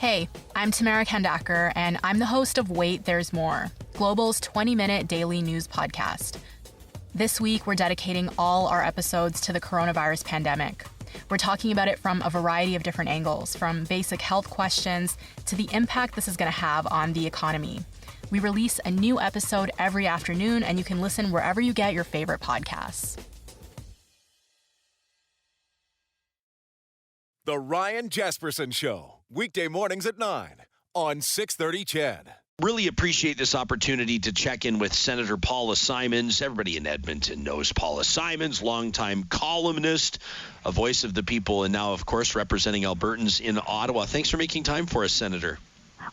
Hey, I'm Tamara Kandaker, and I'm the host of Wait, There's More, Global's 20-minute daily news podcast. This week, we're dedicating all our episodes to the coronavirus pandemic. We're talking about it from a variety of different angles, from basic health questions to the impact this is going to have on the economy. We release a new episode every afternoon, and you can listen wherever you get your favorite podcasts. The Ryan Jesperson Show, weekday mornings at 9 on 630 CHED. Really appreciate this opportunity to check in with Senator Paula Simons. Everybody in Edmonton knows Paula Simons, longtime columnist, a voice of the people, and now, of course, representing Albertans in Ottawa. Thanks for making time for us, Senator.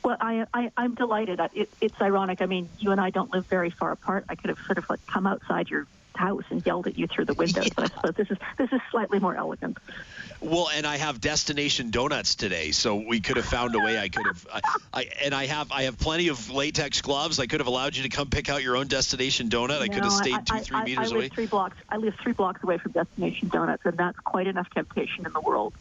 Well, I'm delighted. It's ironic. I mean, you and I don't live very far apart. I could have sort of come outside your house and yelled at you through the window. So I suppose this is slightly more elegant. Well, and I have destination donuts today, so we could have found a way. I have plenty of latex gloves. I could have allowed you to come pick out your own destination donut. I could have stayed 2-3 meters away. I live 3 blocks away from Destination Donuts, and that's quite enough temptation in the world.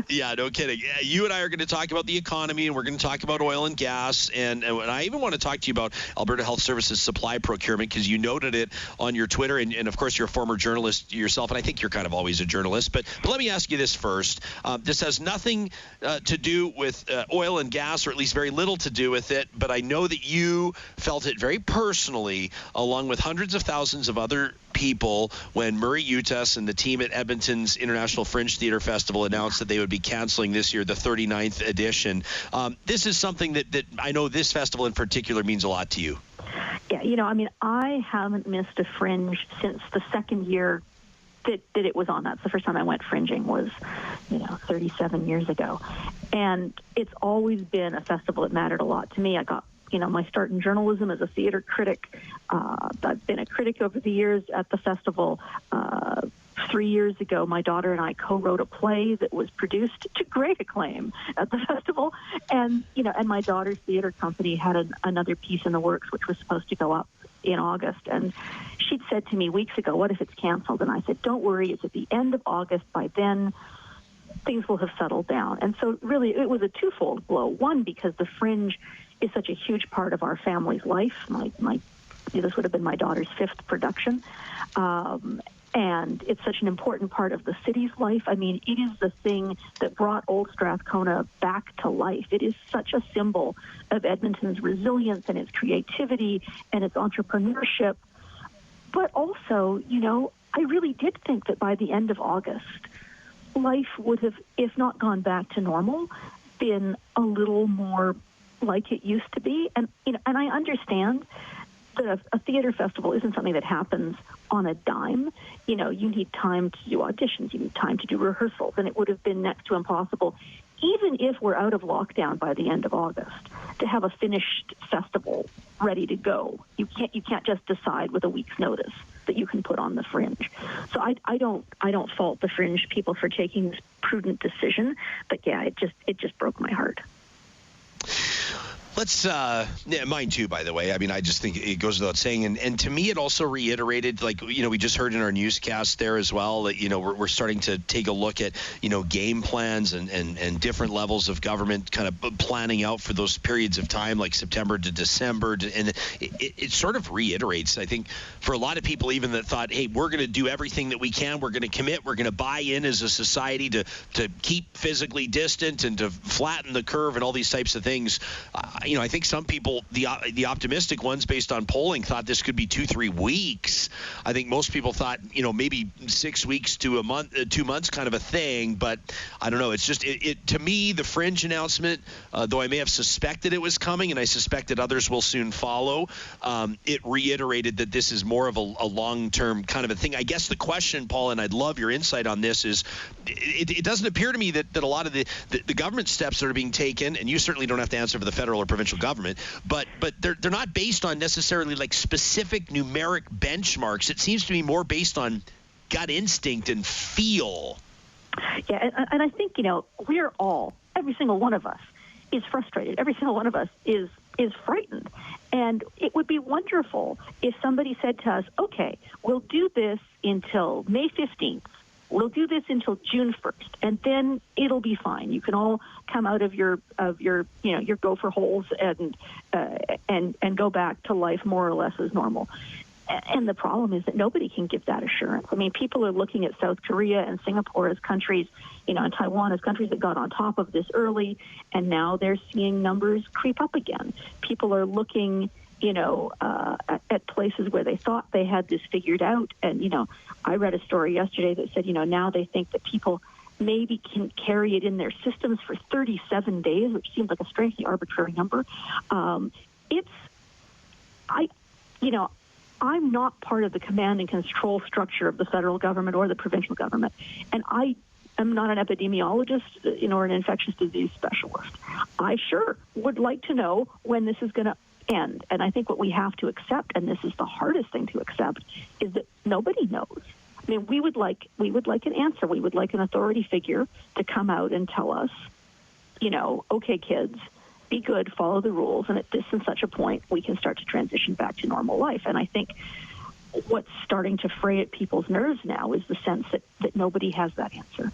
Yeah, no kidding. You and I are going to talk about the economy, and we're going to talk about oil and gas, and I even want to talk to you about Alberta Health Services supply procurement, because you noted it on your Twitter, and of course you're a former journalist yourself, and I think you're kind of always a journalist. But let me ask you this first. This has nothing to do with oil and gas, or at least very little to do with it, but I know that you felt it very personally, along with hundreds of thousands of other people, when Murray Utas and the team at Edmonton's International Fringe Theatre Festival announced that they would be canceling this year, the 39th edition. This is something that I know this festival in particular means a lot to you. Yeah, I haven't missed a Fringe since the second year that it was on. That's the first time I went fringing was, 37 years ago. And it's always been a festival that mattered a lot to me. I got my start in journalism as a theater critic. I've been a critic over the years at the festival. 3 years ago, my daughter and I co-wrote a play that was produced to great acclaim at the festival. And my daughter's theater company had another piece in the works, which was supposed to go up in August. And she'd said to me weeks ago, what if it's canceled? And I said, don't worry, it's at the end of August. By then, things will have settled down. And so really, it was a twofold blow. One, because the Fringe is such a huge part of our family's life. This would have been my daughter's 5th production. And it's such an important part of the city's life. I mean, it is the thing that brought Old Strathcona back to life. It is such a symbol of Edmonton's resilience and its creativity and its entrepreneurship. But also, I really did think that by the end of August, life would have, if not gone back to normal, been a little more like it used to be. And I understand that a theater festival isn't something that happens on a dime. You need time to do auditions, you need time to do rehearsals, and it would have been next to impossible, even if we're out of lockdown by the end of August, to have a finished festival ready to go. You can't just decide with a week's notice that you can put on the Fringe. So I don't fault the Fringe people for taking this prudent decision, but yeah, it just broke my heart. Let's, mine too, by the way. I mean, I just think it goes without saying. And to me, it also reiterated, we just heard in our newscast there as well, that, we're starting to take a look at, game plans and different levels of government kind of planning out for those periods of time, like September to December. And it sort of reiterates, I think, for a lot of people even that thought, hey, we're going to do everything that we can. We're going to commit. We're going to buy in as a society to keep physically distant and to flatten the curve and all these types of things. I think some people, the optimistic ones based on polling, thought this could be 2-3 weeks. I think most people thought, maybe 6 weeks to a month, 2 months kind of a thing. But I don't know. It's just to me, the Fringe announcement, though I may have suspected it was coming, and I suspected others will soon follow, it reiterated that this is more of a long-term kind of a thing. I guess the question, Paul, and I'd love your insight on this, is it doesn't appear to me that a lot of the government steps that are being taken, and you certainly don't have to answer for the federal or provincial government, but they're not based on necessarily like specific numeric benchmarks. It seems to be more based on gut instinct and feel. Yeah, and I think, we're all, every single one of us is frustrated. Every single one of us is frightened. And it would be wonderful if somebody said to us, okay, we'll do this until May 15th we'll do this until June 1st, and then it'll be fine. You can all come out of your your gopher holes and go back to life more or less as normal. And the problem is that nobody can give that assurance. I mean, people are looking at South Korea and Singapore as countries, and Taiwan as countries that got on top of this early, and now they're seeing numbers creep up again. People are looking, at places where they thought they had this figured out. And, I read a story yesterday that said, now they think that people maybe can carry it in their systems for 37 days, which seems like a strangely arbitrary number. I'm not part of the command and control structure of the federal government or the provincial government, and I am not an epidemiologist, or an infectious disease specialist. I sure would like to know when this is going to end, and I think what we have to accept, and this is the hardest thing to accept, is that nobody knows. I mean, we would like an answer. We would like an authority figure to come out and tell us, okay, kids, be good, follow the rules, and at this and such a point, we can start to transition back to normal life. And I think what's starting to fray at people's nerves now is the sense that nobody has that answer.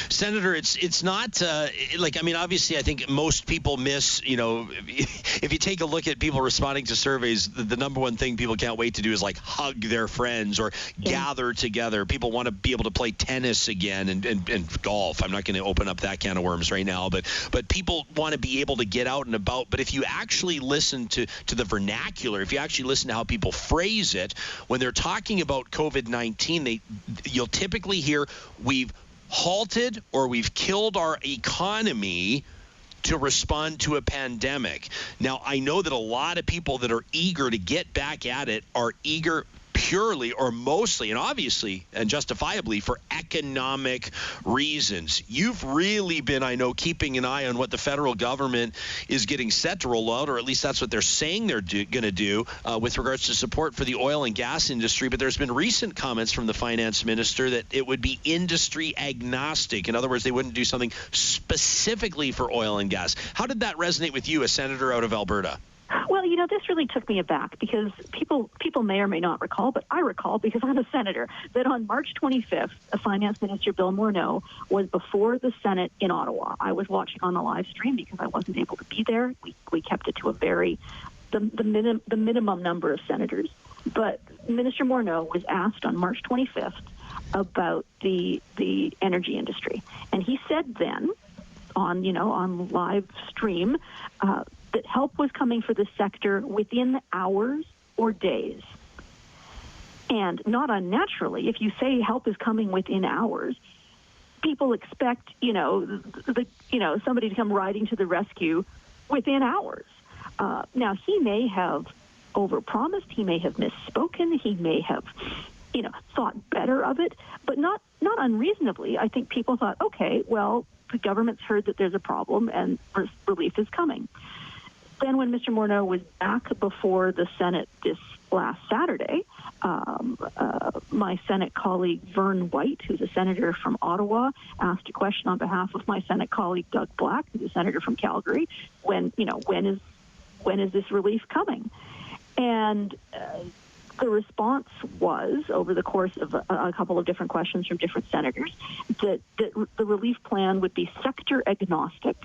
Senator, it's not obviously I think most people miss, if you take a look at people responding to surveys, the number one thing people can't wait to do is hug their friends or gather together. People want to be able to play tennis again and golf. I'm not going to open up that can of worms right now, but people want to be able to get out and about. But if you actually listen to the vernacular, if you actually listen to how people phrase it, when they're talking about COVID-19, you'll typically hear we've halted or we've killed our economy to respond to a pandemic. Now, I know that a lot of people that are eager to get back at it are eager purely or mostly and obviously and justifiably for economic reasons. You've really been, I know, keeping an eye on what the federal government is getting set to roll out, or at least that's what they're saying they're going to do with regards to support for the oil and gas industry. But there's been recent comments from the finance minister that it would be industry agnostic. In other words, they wouldn't do something specifically for oil and gas. How did that resonate with you, a senator out of Alberta? Well, this really took me aback because people may or may not recall, but I recall because I'm a senator, that on March 25th, Finance Minister Bill Morneau was before the Senate in Ottawa. I was watching on the live stream because I wasn't able to be there. We kept it to the minimum number of senators. But Minister Morneau was asked on March 25th about the energy industry, and he said then on live stream that help was coming for the sector within hours or days. And not unnaturally, if you say help is coming within hours, people expect, somebody to come riding to the rescue within hours. Now, he may have overpromised, he may have misspoken, he may have, thought better of it, but not unreasonably. I think people thought, okay, well, the government's heard that there's a problem and relief is coming. Then when Mr. Morneau was back before the Senate this last Saturday, my Senate colleague Vern White, who's a senator from Ottawa, asked a question on behalf of my Senate colleague Doug Black, who's a senator from Calgary, when is this relief coming? And the response was, over the course of a couple of different questions from different senators, that the relief plan would be sector agnostic.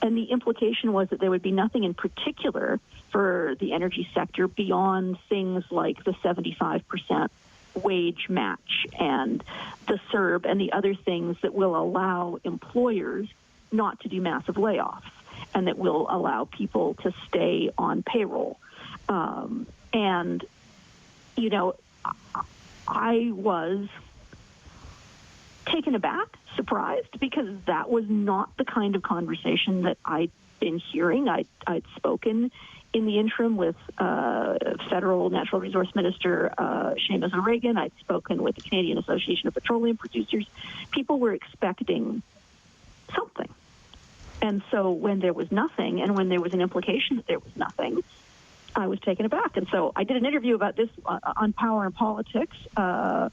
And the implication was that there would be nothing in particular for the energy sector beyond things like the 75% wage match and the CERB and the other things that will allow employers not to do massive layoffs and that will allow people to stay on payroll. I was taken aback, surprised, because that was not the kind of conversation that I'd been hearing. I'd spoken in the interim with Federal Natural Resource Minister Seamus O'Regan. I'd spoken with the Canadian Association of Petroleum Producers. People were expecting something. And so when there was nothing, and when there was an implication that there was nothing, I was taken aback. And so I did an interview about this on Power and Politics on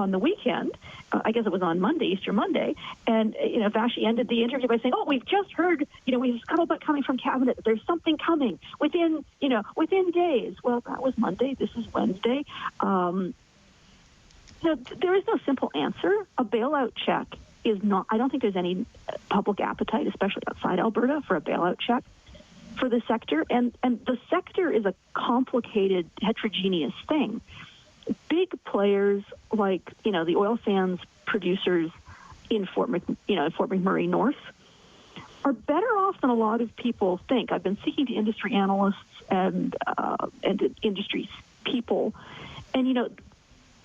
the weekend. I guess it was on Monday, Easter Monday. And, Vashi ended the interview by saying, we've just heard, we have scuttlebutt coming from Cabinet. There's something coming within days. Well, that was Monday. This is Wednesday. There is no simple answer. A bailout check is not, I don't think there's any public appetite, especially outside Alberta, for a bailout check for the sector. And the sector is a complicated, heterogeneous thing. Big players like, the oil sands producers in Fort McMurray North are better off than a lot of people think. I've been speaking to industry analysts and industry people, and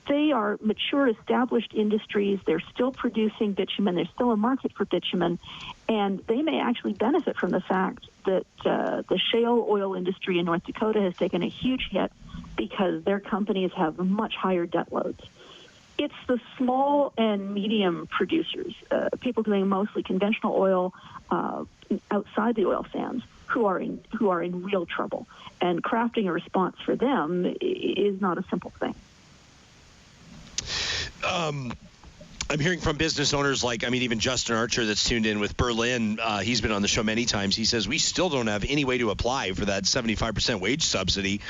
they are mature, established industries. They're still producing bitumen. There's still a market for bitumen, and they may actually benefit from the fact that the shale oil industry in North Dakota has taken a huge hit because their companies have much higher debt loads. It's the small and medium producers, people doing mostly conventional oil outside the oil sands, who are in real trouble. And crafting a response for them is not a simple thing. I'm hearing from business owners even Justin Archer that's tuned in with Berlin. He's been on the show many times. He says, we still don't have any way to apply for that 75% wage subsidy.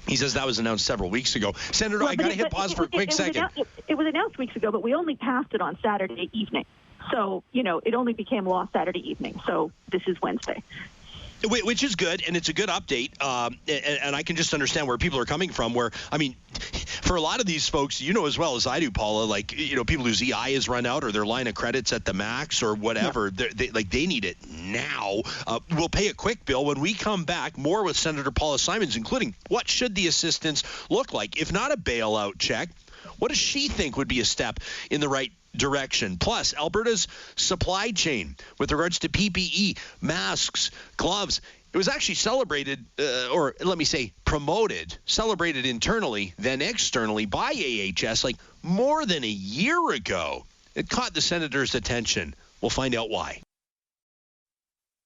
He says that was announced several weeks ago. Senator, I got to hit pause for a quick second. It was announced weeks ago, but we only passed it on Saturday evening. So, it only became law Saturday evening. So this is Wednesday. Which is good, and it's a good update, and I can just understand where people are coming from, for a lot of these folks, as well as I do, Paula, people whose EI is run out or their line of credit's at the max or whatever, they need it now. We'll pay a quick bill. When we come back, more with Senator Paula Simons, including what should the assistance look like? If not a bailout check, what does she think would be a step in the right direction? Plus, Alberta's supply chain with regards to PPE, masks, gloves. It was actually celebrated, or let me say promoted, celebrated internally, then externally by AHS more than a year ago. It caught the senator's attention. We'll find out why.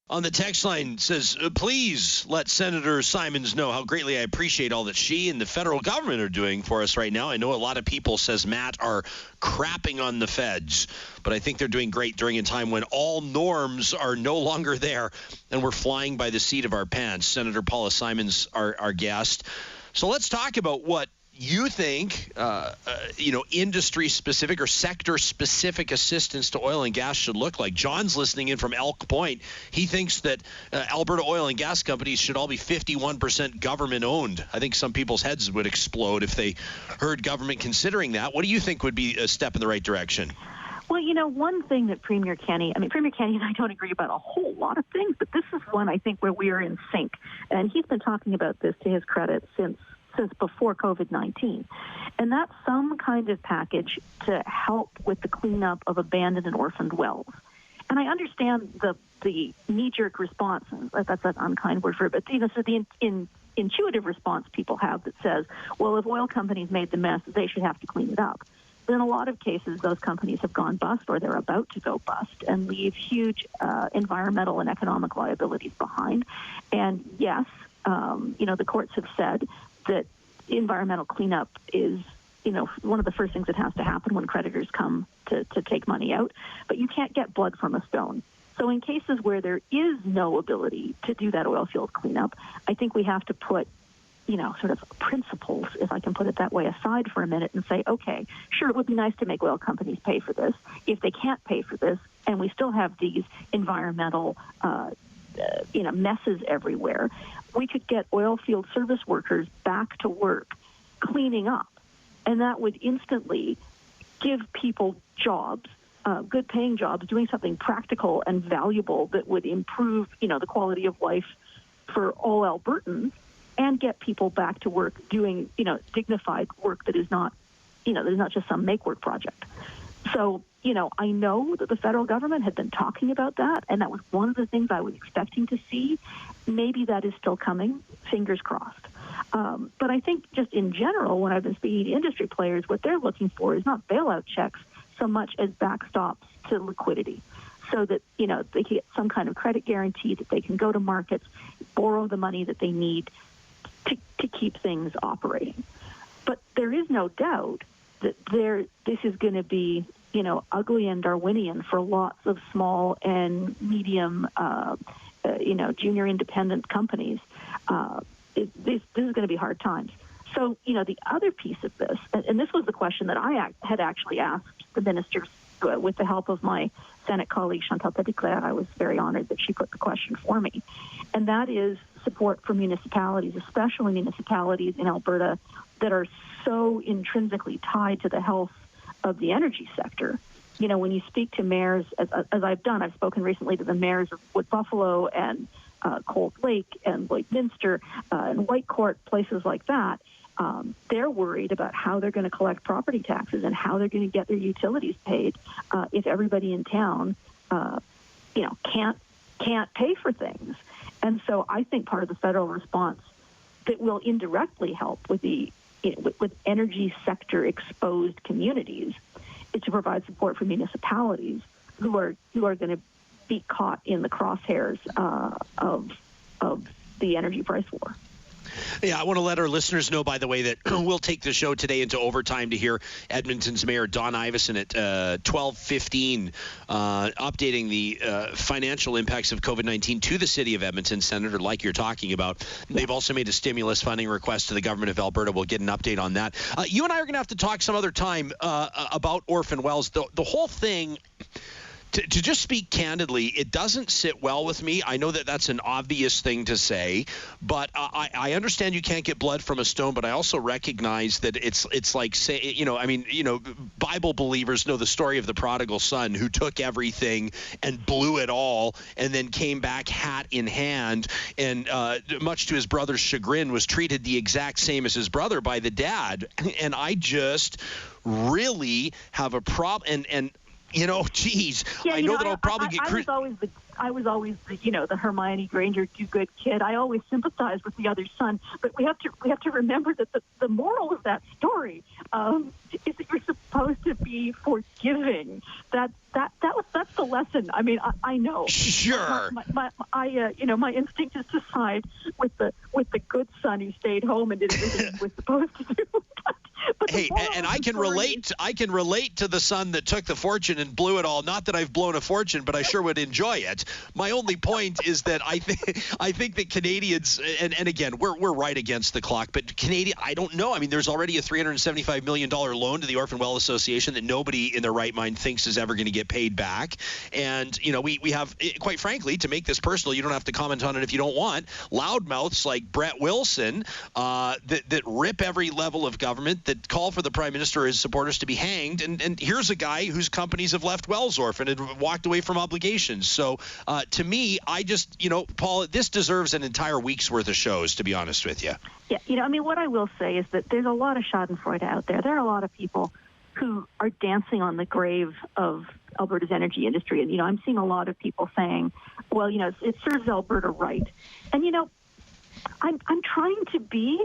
On the text line says, please let Senator Simons know how greatly I appreciate all that she and the federal government are doing for us right now. I know a lot of people, says Matt, are crapping on the feds, but I think they're doing great during a time when all norms are no longer there and we're flying by the seat of our pants. Senator Paula Simons, our guest. So let's talk about what you think, industry-specific or sector-specific assistance to oil and gas should look like. John's listening in from Elk Point. He thinks that Alberta oil and gas companies should all be 51% government-owned. I think some people's heads would explode if they heard government considering that. What do you think would be a step in the right direction? Well, one thing that Premier Kenney and I don't agree about a whole lot of things, but this is one I think where we are in sync. And he's been talking about this, to his credit, since before COVID-19. And that's some kind of package to help with the cleanup of abandoned and orphaned wells. And I understand the knee-jerk response, that's an unkind word for it, but so the intuitive response people have that says, well, if oil companies made the mess, they should have to clean it up. But in a lot of cases, those companies have gone bust or they're about to go bust and leave huge environmental and economic liabilities behind. And yes, the courts have said that environmental cleanup is, one of the first things that has to happen when creditors come to take money out. But you can't get blood from a stone. So in cases where there is no ability to do that oil field cleanup, I think we have to put, sort of principles, if I can put it that way, aside for a minute and say, okay, sure, it would be nice to make oil companies pay for this. If they can't pay for this, and we still have these environmental messes everywhere, we could get oil field service workers back to work cleaning up, and that would instantly give people jobs, good paying jobs, doing something practical and valuable that would improve, the quality of life for all Albertans, and get people back to work doing, dignified work that is not, that is not just some make work project. So, I know that the federal government had been talking about that, and that was one of the things I was expecting to see. Maybe that is still coming, fingers crossed. But I think just in general, when I've been speaking to industry players, what they're looking for is not bailout checks so much as backstops to liquidity, so that, they can get some kind of credit guarantee, that they can go to markets, borrow the money that they need to keep things operating. But there is no doubt that this is going to be, ugly and Darwinian for lots of small and medium, junior independent companies. This is going to be hard times. So, the other piece of this, and this was the question that I had actually asked the ministers with the help of my Senate colleague, Chantal Petitclerc. I was very honored that she put the question for me. And that is support for municipalities, especially municipalities in Alberta that are so intrinsically tied to the health of the energy sector. When you speak to mayors, as I've done, I've spoken recently to the mayors of Wood Buffalo and Cold Lake and Lloydminster and Whitecourt, places like that. They're worried about how they're going to collect property taxes and how they're going to get their utilities paid if everybody in town, can't pay for things. And so I think part of the federal response that will indirectly help with with energy sector exposed communities is to provide support for municipalities who are going to be caught in the crosshairs of the energy price war. Yeah, I want to let our listeners know, by the way, that we'll take the show today into overtime to hear Edmonton's Mayor Don Iveson at 12:15 updating the financial impacts of COVID-19 to the city of Edmonton, Senator, like you're talking about. They've also made a stimulus funding request to the government of Alberta. We'll get an update on that. You and I are going to have to talk some other time about orphan wells. The whole thing... To just speak candidly, it doesn't sit well with me. I know that that's an obvious thing to say, but I understand you can't get blood from a stone, but I also recognize that it's like, Bible believers know the story of the prodigal son who took everything and blew it all and then came back hat in hand and much to his brother's chagrin was treated the exact same as his brother by the dad. And I just really have a problem. And geez, I know that I'll probably get. I was always the Hermione Granger do-good kid. I always sympathized with the other son, but we have to remember that the moral of that story is that you're supposed to be forgiving. That's the lesson. I mean, I know. Sure. My instinct is to side with the good son who stayed home and did everything he was supposed to do. But hey, and I can relate. I can relate to the son that took the fortune and blew it all. Not that I've blown a fortune, but I sure would enjoy it. My only point is that I think that Canadians, and again, we're right against the clock, but Canadian, I don't know. I mean, there's already a $375 million loan to the Orphan Well Association that nobody in their right mind thinks is ever going to get paid back. And we have, quite frankly, to make this personal, you don't have to comment on it if you don't want. Loudmouths like Brett Wilson that rip every level of government, that call for the Prime Minister or his supporters to be hanged. And here's a guy whose companies have left wells orphaned and walked away from obligations. So to me, I just, Paul, this deserves an entire week's worth of shows, to be honest with you. Yeah, what I will say is that there's a lot of schadenfreude out there. There are a lot of people who are dancing on the grave of Alberta's energy industry. And, I'm seeing a lot of people saying, well, it serves Alberta right. And, I'm trying to be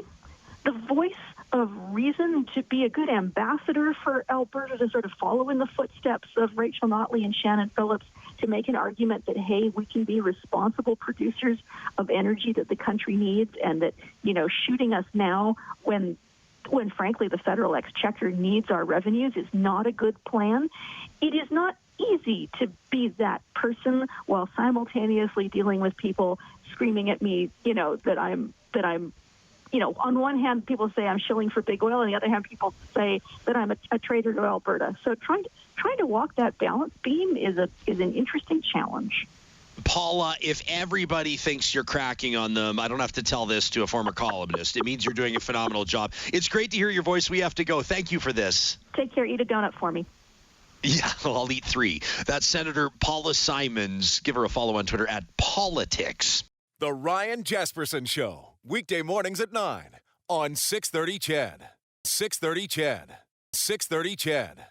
the voice of reason, to be a good ambassador for Alberta, to sort of follow in the footsteps of Rachel Notley and Shannon Phillips, to make an argument that, hey, we can be responsible producers of energy that the country needs, and that, shooting us now when frankly the federal exchequer needs our revenues is not a good plan. It is not easy to be that person while simultaneously dealing with people screaming at me, that I'm on one hand, people say I'm shilling for big oil. On the other hand, people say that I'm a traitor to Alberta. So trying to walk that balance beam is an interesting challenge. Paula, if everybody thinks you're cracking on them, I don't have to tell this to a former columnist. It means you're doing a phenomenal job. It's great to hear your voice. We have to go. Thank you for this. Take care. Eat a donut for me. Yeah, I'll eat 3. That's Senator Paula Simons. Give her a follow on Twitter at Politics. The Ryan Jesperson Show. Weekday mornings at 9 on 630 CHED. 630 CHED. 630 CHED.